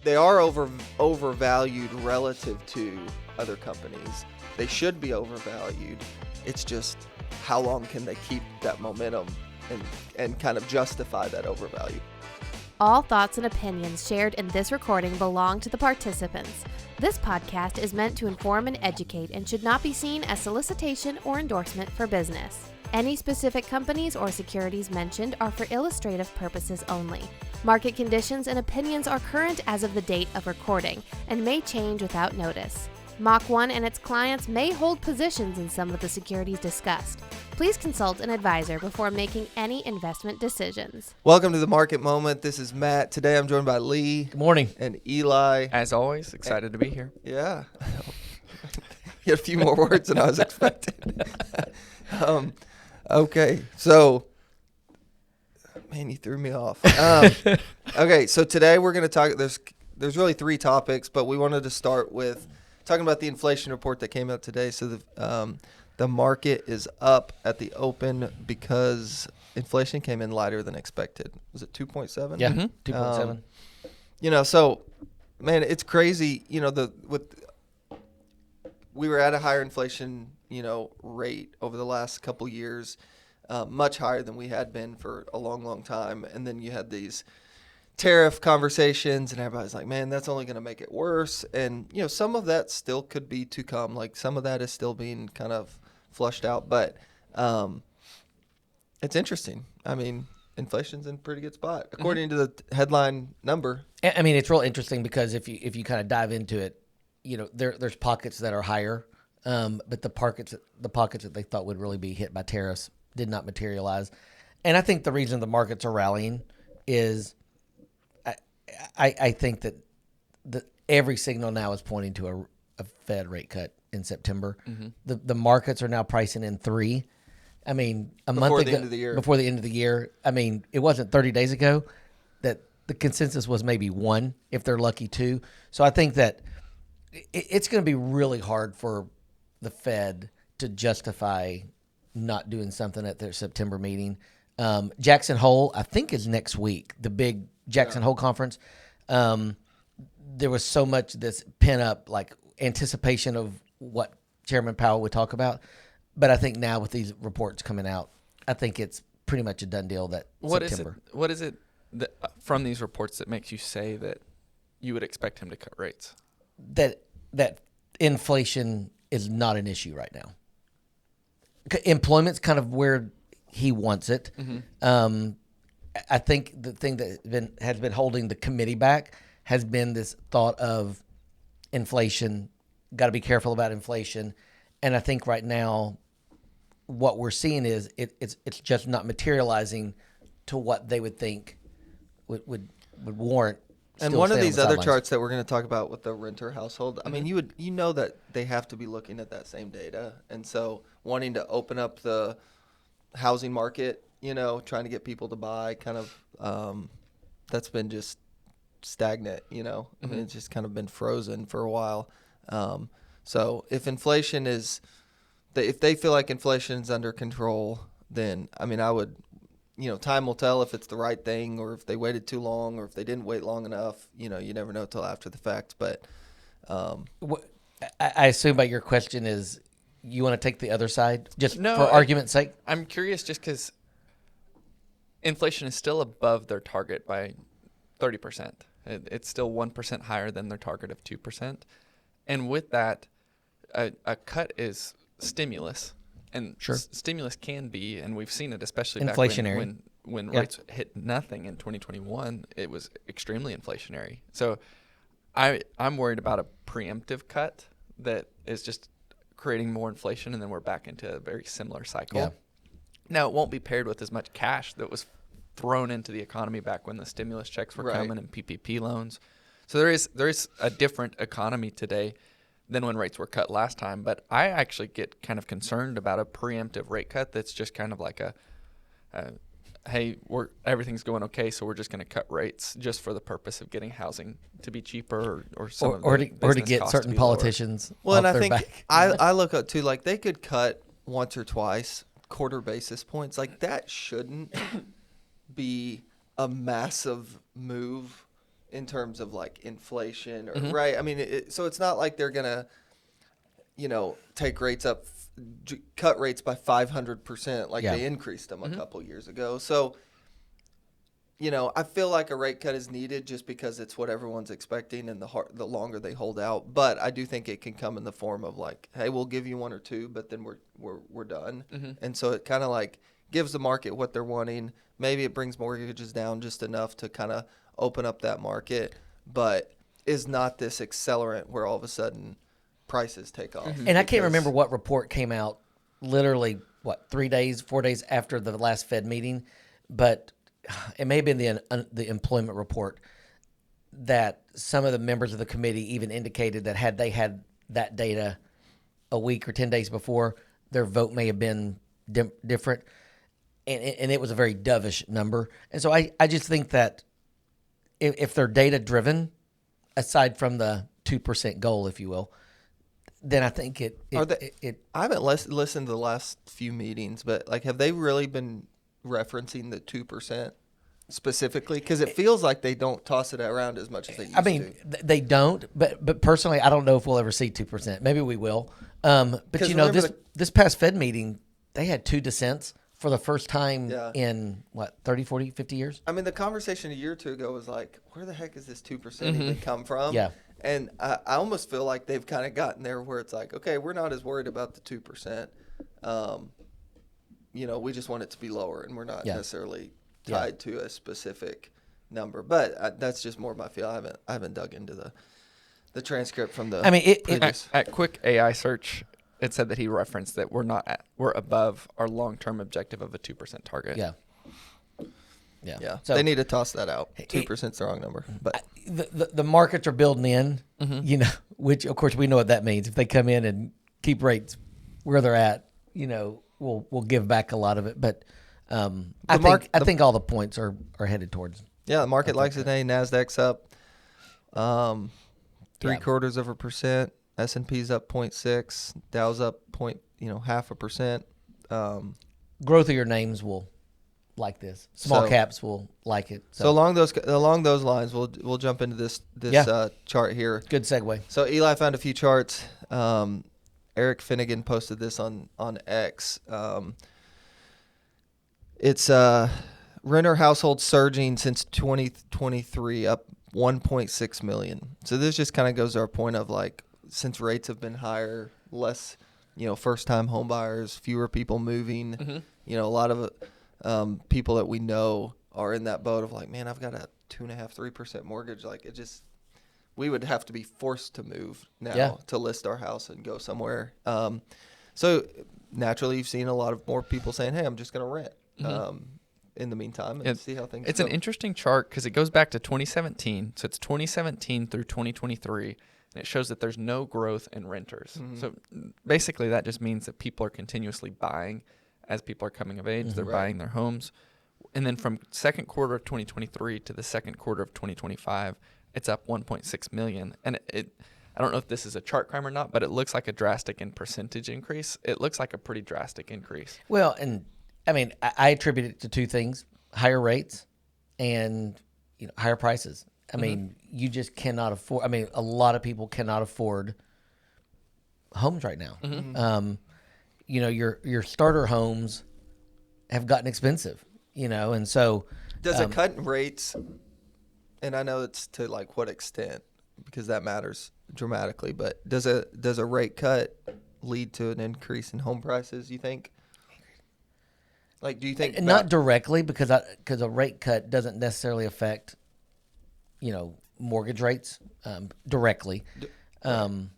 They are overvalued relative to other companies. They should be overvalued. It's just how long can they keep that momentum and kind of justify that overvalue. All thoughts and opinions shared in this recording belong to the participants. This podcast is meant to inform and educate and should not be seen as solicitation or endorsement for business. Any specific companies or securities mentioned are for illustrative purposes only. Market conditions and opinions are current as of the date of recording and may change without notice. Mach 1 and its clients may hold positions in some of the securities discussed. Please consult an advisor before making any investment decisions. Welcome to the Market Moment. This is Matt. Today I'm joined by Lee. Good morning. And Eli. As always, excited to be here. Yeah. You had a few more words than I was expecting. Okay, so, man, you threw me off. Okay, so today we're going to talk, there's really three topics, but we wanted to start with talking about the inflation report that came out today. So the market is up at the open because inflation came in lighter than expected. Was it 2.7? Yeah, 2.7. So, man, it's crazy. We were at a higher inflation rate over the last couple years, much higher than we had been for a long, long time. And then you had these tariff conversations and everybody's like, man, that's only going to make it worse. And, some of that still could be to come. Like some of that is still being kind of flushed out, but it's interesting. I mean, inflation's in a pretty good spot according to the headline number. I mean, it's real interesting because if you kind of dive into it, there's pockets that are higher. But the pockets that they thought would really be hit by tariffs did not materialize. And I think the reason the markets are rallying is I think that every signal now is pointing to a Fed rate cut in September. Mm-hmm. The markets are now pricing in 3. I mean, before the end of the year. I mean, it wasn't 30 days ago that the consensus was maybe 1, if they're lucky 2. So I think that it's going to be really hard for the Fed to justify not doing something at their September meeting. Jackson Hole, I think, is next week, the big Jackson Hole conference. There was so much this pent-up anticipation of what Chairman Powell would talk about. But I think now with these reports coming out, I think it's pretty much a done deal that September. What is it that, from these reports that makes you say that you would expect him to cut rates? That inflation is not an issue right now. Employment's kind of where he wants it. Mm-hmm. I think the thing that has been holding the committee back has been this thought of inflation, got to be careful about inflation. And I think right now what we're seeing is it's just not materializing to what they would think would warrant. And one of these other charts that we're going to talk about with the renter household, I mean, you know that they have to be looking at that same data. And so wanting to open up the housing market, trying to get people to buy kind of that's been just stagnant, I mean, it's just kind of been frozen for a while. So if inflation if they feel like inflation is under control, then, I mean, I would, time will tell if it's the right thing or if they waited too long or if they didn't wait long enough. You never know till after the fact. But I assume by your question is you want to take the other side just for argument's sake? I'm curious just because inflation is still above their target by 30%. It's still 1% higher than their target of 2%. And with that, a cut is stimulus. And sure. Stimulus can be, and we've seen it especially inflationary. Back when rates hit nothing in 2021, it was extremely inflationary. So I'm worried about a preemptive cut that is just creating more inflation, and then we're back into a very similar cycle. Yeah. Now, it won't be paired with as much cash that was thrown into the economy back when the stimulus checks were coming and PPP loans. So there is a different economy today than when rates were cut last time. But I actually get kind of concerned about a preemptive rate cut that's just kind of like hey, everything's going okay, so we're just going to cut rates just for the purpose of getting housing to be cheaper or to get certain politicians. Well, and I think back. I look up too, like they could cut once or twice quarter basis points. Like that shouldn't be a massive move in terms of like inflation, or right? I mean, so it's not like they're gonna, take rates up, cut rates by 500% like they increased them a couple years ago. So, I feel like a rate cut is needed just because it's what everyone's expecting, and the longer they hold out. But I do think it can come in the form of like, hey, we'll give you one or two, but then we're done. And so it kind of like gives the market what they're wanting. Maybe it brings mortgages down just enough to kind of open up that market, but is not this accelerant where all of a sudden prices take off. And I can't remember what report came out literally, 4 days after the last Fed meeting, but it may have been the employment report that some of the members of the committee even indicated that had they had that data a week or 10 days before, their vote may have been different. And it was a very dovish number. And so I just think that if they're data driven, aside from the 2% goal, if you will, then I think I haven't listened to the last few meetings, but like, have they really been referencing the 2% specifically? Because it feels like they don't toss it around as much as they used to. I mean, they don't, but personally, I don't know if we'll ever see 2%. Maybe we will. But this past Fed meeting, they had 2 dissents for the first time in 30, 40, 50 years. I mean, the conversation a year or two ago was like, where the heck is this 2% even come from? Yeah. And I almost feel like they've kind of gotten there where it's like, okay, we're not as worried about the 2%. We just want it to be lower, and we're not necessarily tied to a specific number. But that's just more my feel. I haven't dug into the transcript from the. I mean, at quick AI search, it said that he referenced that we're above our long-term objective of a 2% target. Yeah. So they need to toss that out. 2% is the wrong number. But the markets are building in, which of course we know what that means. If they come in and keep rates where they're at, we'll give back a lot of it. But I think all the points are headed towards. Yeah, the market likes it today. Nasdaq's up 0.75%. S&P's up 0.6. Dow's up 0.5%. Growth of your names will like this. Small caps will like it. So along those lines, we'll jump into this chart here. Good segue. So Eli found a few charts. Eric Finnegan posted this on X. It's renter households surging since 2023, up 1.6 million. So this just kind of goes to our point of like, since rates have been higher, less, first-time home buyers, fewer people moving. A lot of people that we know are in that boat of like, man, I've got a 2.5-3% mortgage. Like, we would have to be forced to move now to list our house and go somewhere. So naturally, you've seen a lot of more people saying, hey, I'm just going to rent in the meantime and see how things go. It's an interesting chart because it goes back to 2017. So it's 2017 through 2023. And it shows that there's no growth in renters. So basically that just means that people are continuously buying as people are coming of age. They're buying their homes. And then from second quarter of 2023 to the second quarter of 2025, it's up 1.6 million. And I don't know if this is a chart crime or not, but it looks like a drastic in percentage increase. It looks like a pretty drastic increase. Well, and I mean, I attribute it to 2 things: higher rates and higher prices. I mean, you just cannot afford. I mean, a lot of people cannot afford homes right now. Your starter homes have gotten expensive. And so does a cut in rates? And I know it's to like what extent, because that matters dramatically. But does a rate cut lead to an increase in home prices, you think? Like, do you think not directly, because a rate cut doesn't necessarily affect mortgage rates directly. I mean,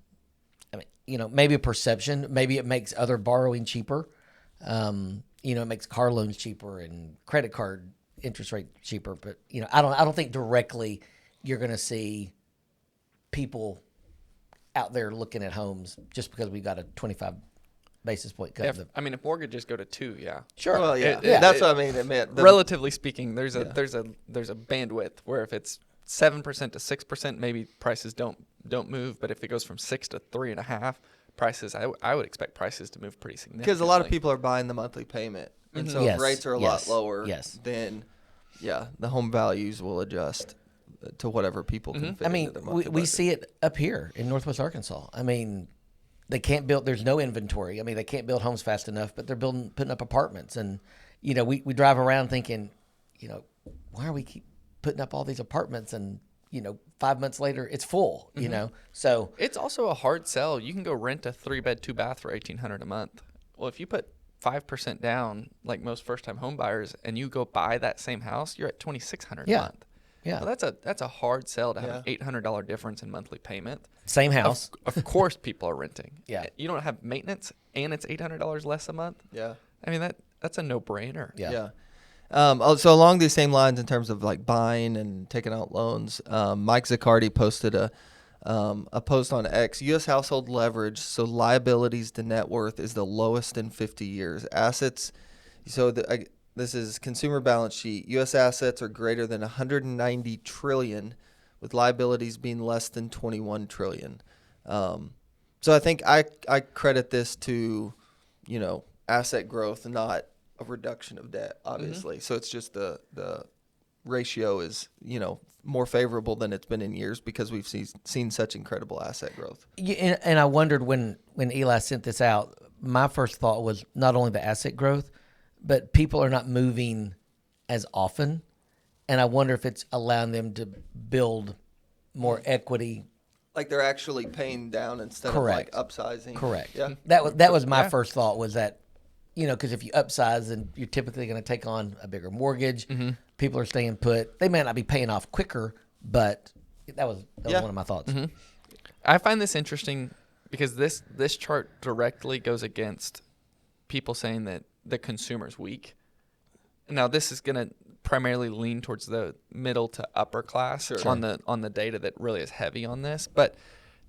maybe a perception. Maybe it makes other borrowing cheaper. It makes car loans cheaper and credit card interest rate cheaper. But I don't think directly you're going to see people out there looking at homes just because we got a 25 basis point cut. If mortgages go to 2, sure. Well, that's what I mean. It meant relatively speaking, there's a bandwidth where if it's 7% to 6%, maybe prices don't move. But if it goes from 6 to 3.5, prices, I would expect prices to move pretty significantly. Because a lot of people are buying the monthly payment, and so if rates are a lot lower, then the home values will adjust to whatever people can fit. I mean, into their monthly we budget. see it up here in Northwest Arkansas. I mean, they can't build. There's no inventory. I mean, they can't build homes fast enough, but they're putting up apartments. And we drive around thinking, why are we keep putting up all these apartments? And 5 months later, it's full. So It's also a hard sell. You can go rent a 3-bed, 2-bath for $1,800 a month. Well, if you put 5% down, like most first-time home buyers, and you go buy that same house, you're at $2,600 a month. Yeah, Well, that's a hard sell to have an $800 difference in monthly payment. same house. Of course, people are renting. Yeah. You don't have maintenance, and it's $800 less a month. Yeah. I mean that's a no-brainer. Yeah. So along these same lines, in terms of like buying and taking out loans, Mike Zaccardi posted a post on X. U.S. household leverage, so liabilities to net worth, is the lowest in 50 years. Assets, this is consumer balance sheet. U.S. assets are greater than 190 trillion, with liabilities being less than 21 trillion. So I think I credit this to, asset growth, not a reduction of debt, obviously. So it's just the ratio is, more favorable than it's been in years because we've seen such incredible asset growth. Yeah, and I wondered when Eli sent this out, my first thought was not only the asset growth, but people are not moving as often. And I wonder if it's allowing them to build more equity. Like they're actually paying down instead Correct. of like upsizing. Correct. Yeah. That was my first thought, was that, because if you upsize, then you're typically going to take on a bigger mortgage. People are staying put. They may not be paying off quicker, but that was one of my thoughts. I find this interesting because this chart directly goes against people saying that the consumer's weak. Now, this is going to primarily lean towards the middle to upper class on the data that really is heavy on this, but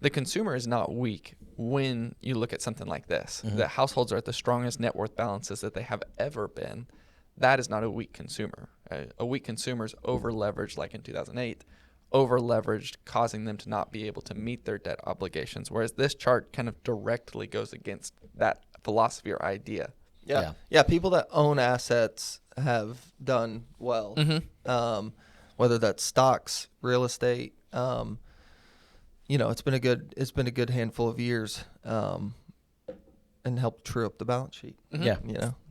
the consumer is not weak when you look at something like this. The households are at the strongest net worth balances that they have ever been. That is not a weak consumer. A weak consumer is over-leveraged, like in 2008, over-leveraged, causing them to not be able to meet their debt obligations, whereas this chart kind of directly goes against that philosophy or idea. Yeah. People that own assets have done well. Whether that's stocks, real estate, it's been a good handful of years, and helped true up the balance sheet. Yeah.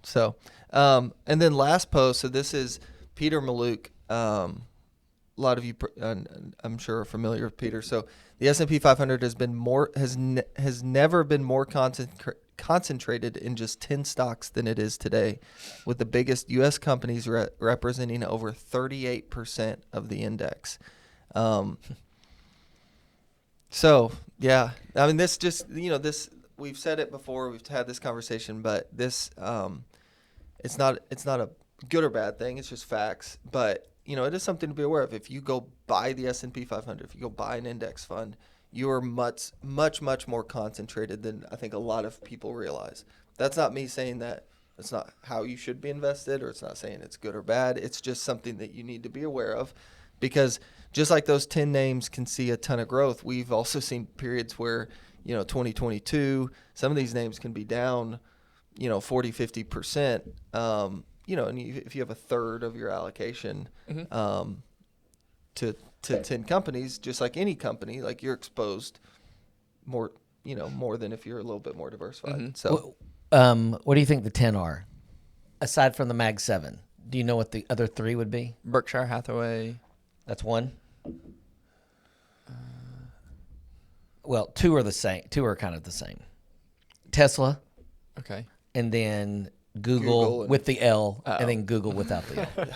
So, and then last post. So this is Peter Maluk. A lot of you, I'm sure, are familiar with Peter. So the S&P 500 has never been more concentrated in just 10 stocks than it is today, with the biggest U.S. companies representing over 38% of the index. So yeah, I mean, this just, this, we've said it before, we've had this conversation, but this, it's not a good or bad thing. It's just facts, but it is something to be aware of. If you go buy the S&P 500, if you go buy an index fund, you are much more concentrated than I think a lot of people realize. That's not me saying that it's not how you should be invested, or it's not saying it's good or bad. It's just something that you need to be aware of, because just like those 10 names can see a ton of growth, we've also seen periods where, 2022, some of these names can be down, 40, 50%. And if you have a third of your allocation to 10 companies, just like any company, like you're exposed more than if you're a little bit more diversified. So, what do you think the 10 are? Aside from the Mag 7, do you know what the other 3 would be? Berkshire Hathaway. That's one. Well, 2 are the same. 2 are kind of the same. Tesla. Okay. And then Google with the L, and then Google without the L.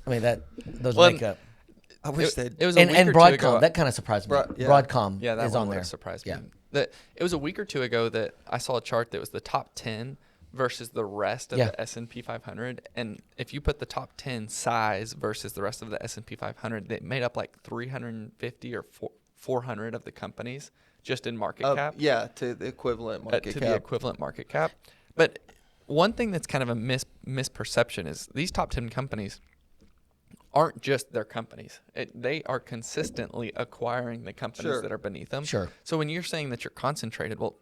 I mean, those make up. I wish they'd. It was a week And or two Broadcom, ago. that kind of surprised me. Broadcom Yeah, that is one on would there. have surprised Yeah. me. It was a week or two ago that I saw a chart that was the top 10 versus the rest of the S&P 500. And if you put the top 10 size versus the rest of the S&P 500, they made up like 350 or 400 of the companies just in market cap. Yeah, to the equivalent market cap. To the equivalent market cap. But one thing that's kind of a misperception is these top 10 companies aren't just their companies. They are consistently acquiring the companies that are beneath them. Sure. So when you're saying that you're concentrated, well,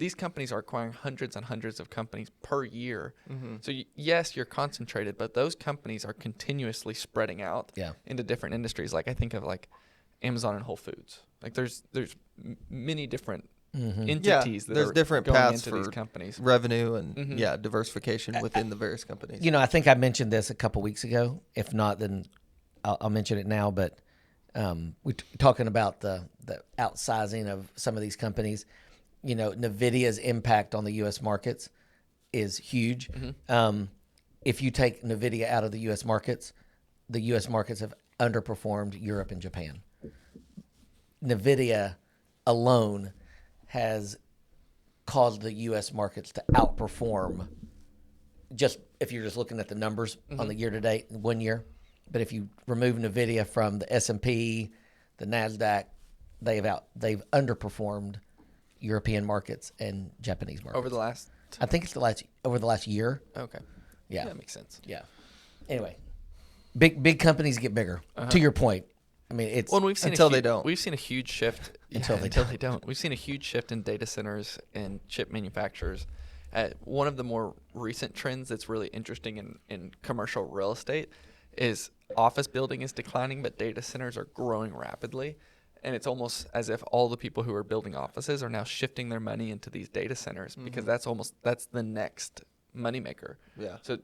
these companies are acquiring hundreds and hundreds of companies per year. So yes, you're concentrated, but those companies are continuously spreading out into different industries. Like I think of like Amazon and Whole Foods. Like there's many different entities that there's are different going paths into for these companies. revenue and diversification within the various companies. You know, I think I mentioned this a couple weeks ago. If not, then I'll mention it now. But we're talking about the outsizing of some of these companies. You know, NVIDIA's impact on the U.S. markets is huge. If you take NVIDIA out of the U.S. markets, the U.S. markets have underperformed Europe and Japan. NVIDIA alone has caused the U.S. markets to outperform, just if you're just looking at the numbers on the year to date, 1 year. But if you remove NVIDIA from the S&P, the NASDAQ, they've underperformed European markets and Japanese markets. Over the last? I think it's over the last year. Okay. Yeah. That makes sense. Yeah. Anyway, big companies get bigger. To your point. I mean, it's Well, we've seen they don't. We've seen a huge shift Until they don't. We've seen a huge shift in data centers and chip manufacturers. One of the more recent trends that's really interesting in commercial real estate is office building is declining, but data centers are growing rapidly. And it's almost as if all the people who are building offices are now shifting their money into these data centers because that's the next moneymaker. Yeah. So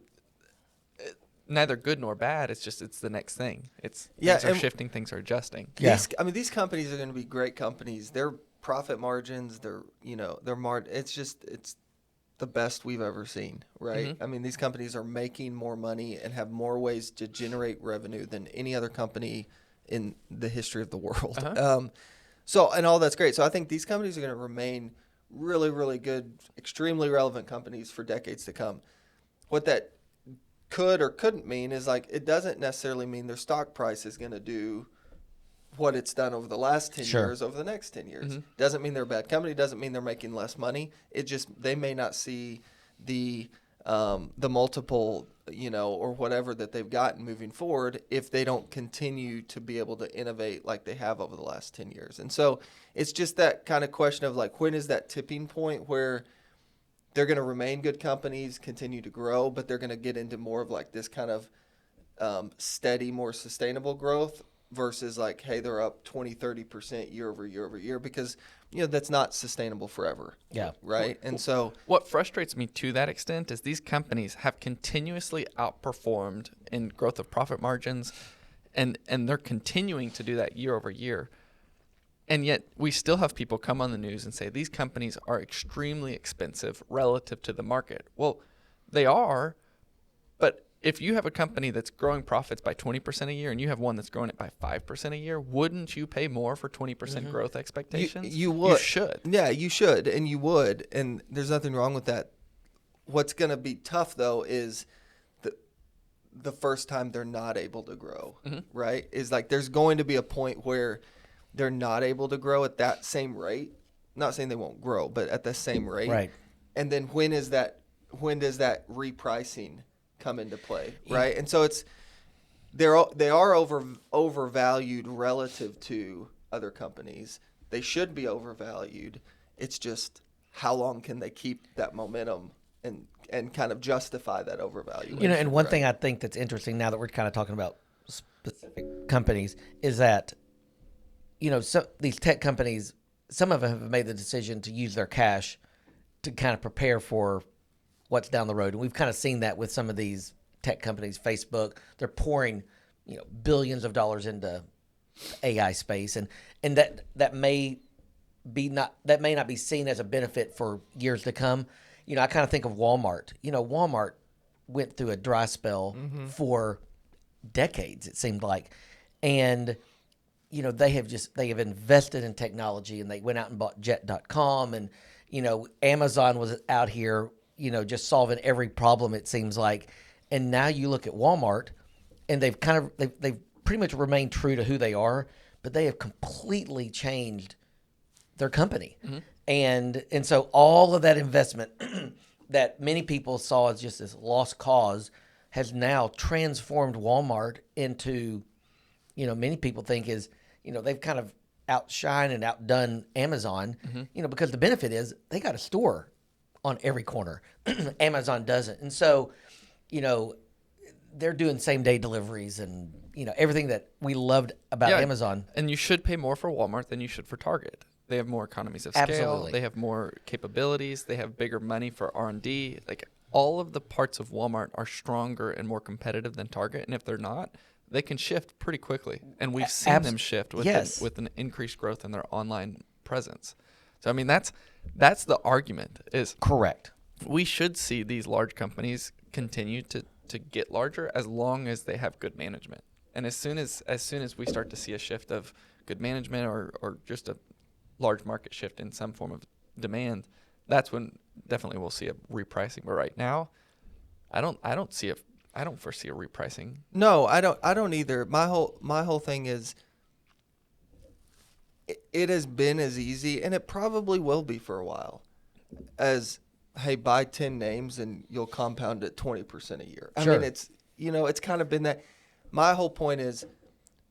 neither good nor bad. It's the next thing. Things are shifting, things are adjusting. Yeah. These companies are going to be great companies. Their profit margins, it's the best we've ever seen, right? I mean, these companies are making more money and have more ways to generate revenue than any other company in the history of the world. And all that's great. So I think these companies are going to remain really, really good, extremely relevant companies for decades to come. What that could or couldn't mean is like it doesn't necessarily mean their stock price is going to do what it's done over the last 10 years over the next 10 years. Doesn't mean they're a bad company, doesn't mean they're making less money. It just they may not see the multiple, or whatever that they've gotten moving forward if they don't continue to be able to innovate like they have over the last 10 years. And so it's just that kind of question of like, when is that tipping point where they're going to remain good companies, continue to grow, but they're going to get into more of like this kind of steady, more sustainable growth versus like, hey, they're up 20, 30% year over year, because, that's not sustainable forever. Yeah. Right. And so what frustrates me to that extent is these companies have continuously outperformed in growth of profit margins, and they're continuing to do that year over year. And yet we still have people come on the news and say these companies are extremely expensive relative to the market. Well, they are, but if you have a company that's growing profits by 20% a year and you have one that's growing it by 5% a year, wouldn't you pay more for 20% growth expectations? You would. You should. Yeah, you should, and you would, and there's nothing wrong with that. What's going to be tough, though, is the first time they're not able to grow, right? Is like there's going to be a point where they're not able to grow at that same rate. Not saying they won't grow, but at the same rate. Right. And then when does that repricing come into play, right? And so they are overvalued relative to other companies. They should be overvalued. It's just how long can they keep that momentum and kind of justify that overvaluation? And one thing I think that's interesting now that we're kind of talking about specific companies is that so these tech companies, some of them have made the decision to use their cash to kind of prepare for what's down the road. And we've kind of seen that with some of these tech companies, Facebook. They're pouring, billions of dollars into AI space, and that may not be seen as a benefit for years to come. I kind of think of Walmart. Walmart went through a dry spell for decades, it seemed like, and they have invested in technology, and they went out and bought Jet.com, and Amazon was out here, just solving every problem, it seems like. And now you look at Walmart, and they've pretty much remained true to who they are, but they have completely changed their company. And so all of that investment that many people saw as just this lost cause has now transformed Walmart into, many people think is, they've kind of outshine and outdone Amazon, because the benefit is they got a store on every corner. Amazon doesn't. And so, they're doing same day deliveries and, everything that we loved about Amazon. And you should pay more for Walmart than you should for Target. They have more economies of scale. Absolutely. They have more capabilities. They have bigger money for R&D. Like, all of the parts of Walmart are stronger and more competitive than Target. And if they're not, they can shift pretty quickly. And we've seen them shift with an increased growth in their online presence. So, I mean, that's the argument is correct. We should see these large companies continue to get larger as long as they have good management. And as soon as we start to see a shift of good management or just a large market shift in some form of demand, that's when definitely we'll see a repricing. But right now, I don't foresee a repricing. No, I don't either. My whole thing is it has been as easy, and it probably will be for a while, as, hey, buy 10 names and you'll compound at 20% a year. Sure. I mean, it's kind of been that. My whole point is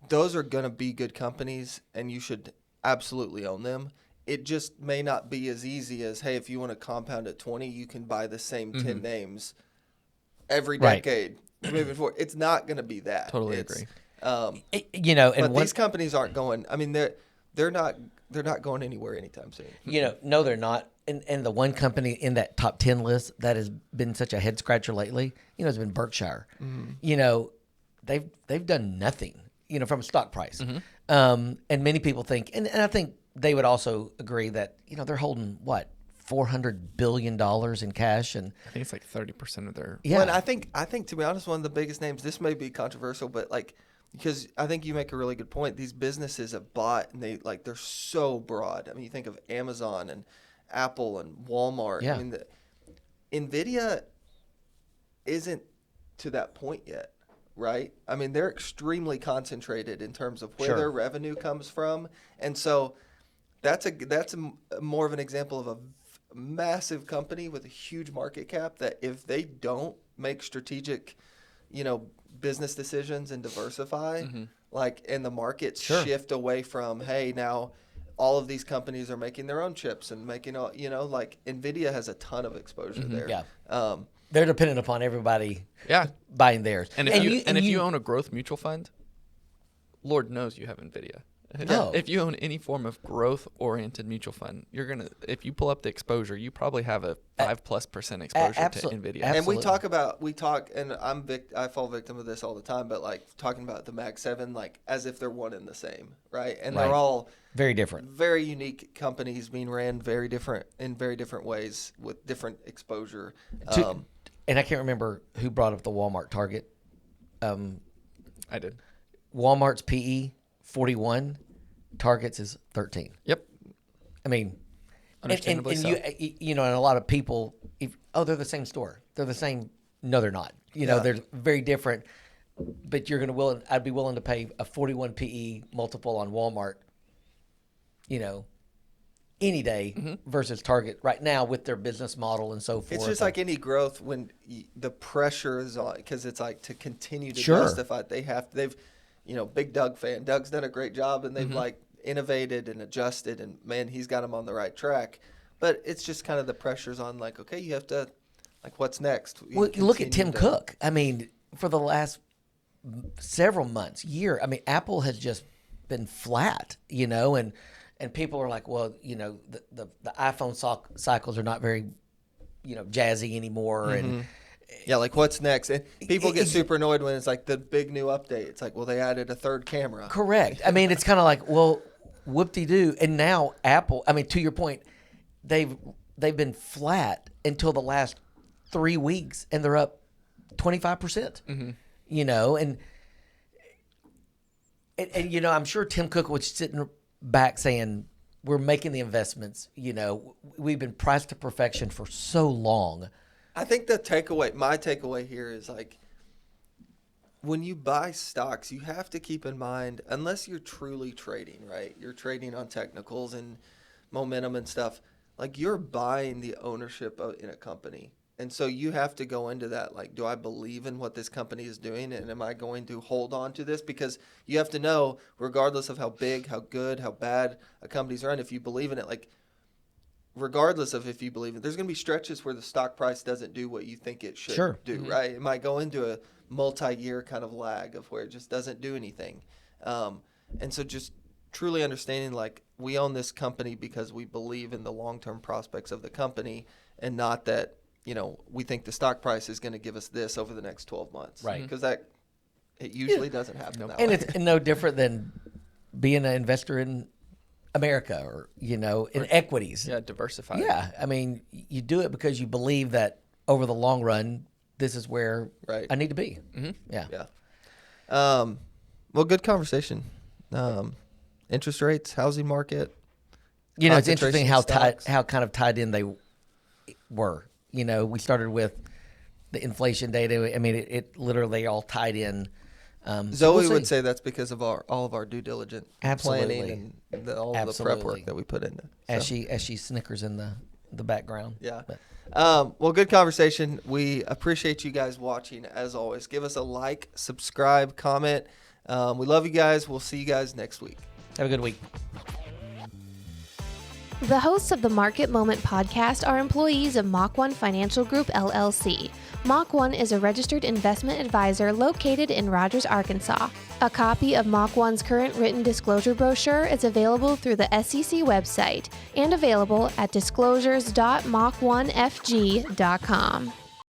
those are going to be good companies and you should absolutely own them. It just may not be as easy as, hey, if you want to compound at 20, you can buy the same 10 names every decade moving forward. It's not going to be that. Totally agree. But these companies aren't going. I mean, they're not going anywhere anytime soon. No, they're not. And the one company in that top 10 list that has been such a head scratcher lately, has been Berkshire. Mm-hmm. They've done nothing, from a stock price. Mm-hmm. And many people think, and I think they would also agree that, they're holding what, $400 billion in cash, and I think it's like 30% of their. Yeah, well, and I think to be honest, one of the biggest names. This may be controversial, but because I think you make a really good point. These businesses have bought, and they're so broad. I mean, you think of Amazon and Apple and Walmart. Yeah. I mean, NVIDIA isn't to that point yet, right? I mean, they're extremely concentrated in terms of where their revenue comes from, and so that's more of an example of a massive company with a huge market cap that if they don't make strategic, business decisions and diversify, and the markets shift away from, hey, now all of these companies are making their own chips and making, NVIDIA has a ton of exposure there. Yeah. They're dependent upon everybody buying theirs. And if you own a growth mutual fund, Lord knows you have NVIDIA. Oh. If you own any form of growth-oriented mutual fund, if you pull up the exposure, you probably have a 5+% exposure to NVIDIA. And we talk, and I fall victim of this all the time, but talking about the Mag 7, as if they're one and the same, right? And they're all very different, very unique companies being ran in very different ways with different exposure. And I can't remember who brought up the Walmart Target. I did. Walmart's PE 41. Target's is 13. Yep. I mean, understandably so. And a lot of people, they're the same store. They're the same. No, they're not. They're very different. But I'd be willing to pay a 41 PE multiple on Walmart, any day versus Target right now with their business model and so forth. It's just like any growth when the pressure is on, because it's to continue to justify it. They've big Doug fan. Doug's done a great job, and they've innovated and adjusted, and man, he's got them on the right track. But it's just kind of the pressures on okay, you have to what's next? Well, you look at Tim Cook. I mean, for the last several months, Apple has just been flat, and people are like, well, the iPhone cycles are not very, jazzy anymore, and. Yeah, what's next? And people get super annoyed when it's the big new update. It's well, they added a third camera. Correct. I mean, it's kind of well, whoop-de-doo. And now Apple, to your point, they've been flat until the last 3 weeks, and they're up 25%. And I'm sure Tim Cook was sitting back saying, we're making the investments. We've been priced to perfection for so long. I think my takeaway here is when you buy stocks, you have to keep in mind, unless you're truly trading, right? You're trading on technicals and momentum and stuff. You're buying the ownership in a company. And so you have to go into that, like, do I believe in what this company is doing, and am I going to hold on to this? Because you have to know, regardless of how big, how good, how bad a company's run, if you believe in it, like, regardless of if you believe in it, there's going to be stretches where the stock price doesn't do what you think it should do, right? It might go into a multi-year kind of lag of where it just doesn't do anything. And so just truly understanding, like, we own this company because we believe in the long-term prospects of the company, and not that, we think the stock price is going to give us this over the next 12 months. Right. Because it usually doesn't happen that and way. It's no different than being an investor in America or, in equities. Yeah, diversified. Yeah. I mean, you do it because you believe that over the long run, this is where I need to be. Mm-hmm. Yeah. Yeah. Well, good conversation. Interest rates, housing market. It's interesting how stocks. how kind of tied in they were. We started with the inflation data. I mean, it literally all tied in. Zoe would say that's because of all of our due diligence Absolutely. planning and all of the prep work that we put in. As she snickers in the background. Yeah. But. Well, good conversation. We appreciate you guys watching, as always. Give us a like, subscribe, comment. We love you guys. We'll see you guys next week. Have a good week. The hosts of the Market Moment podcast are employees of Mach 1 Financial Group, LLC. Mach 1 is a registered investment advisor located in Rogers, Arkansas. A copy of Mach 1's current written disclosure brochure is available through the SEC website and available at disclosures.mach1fg.com.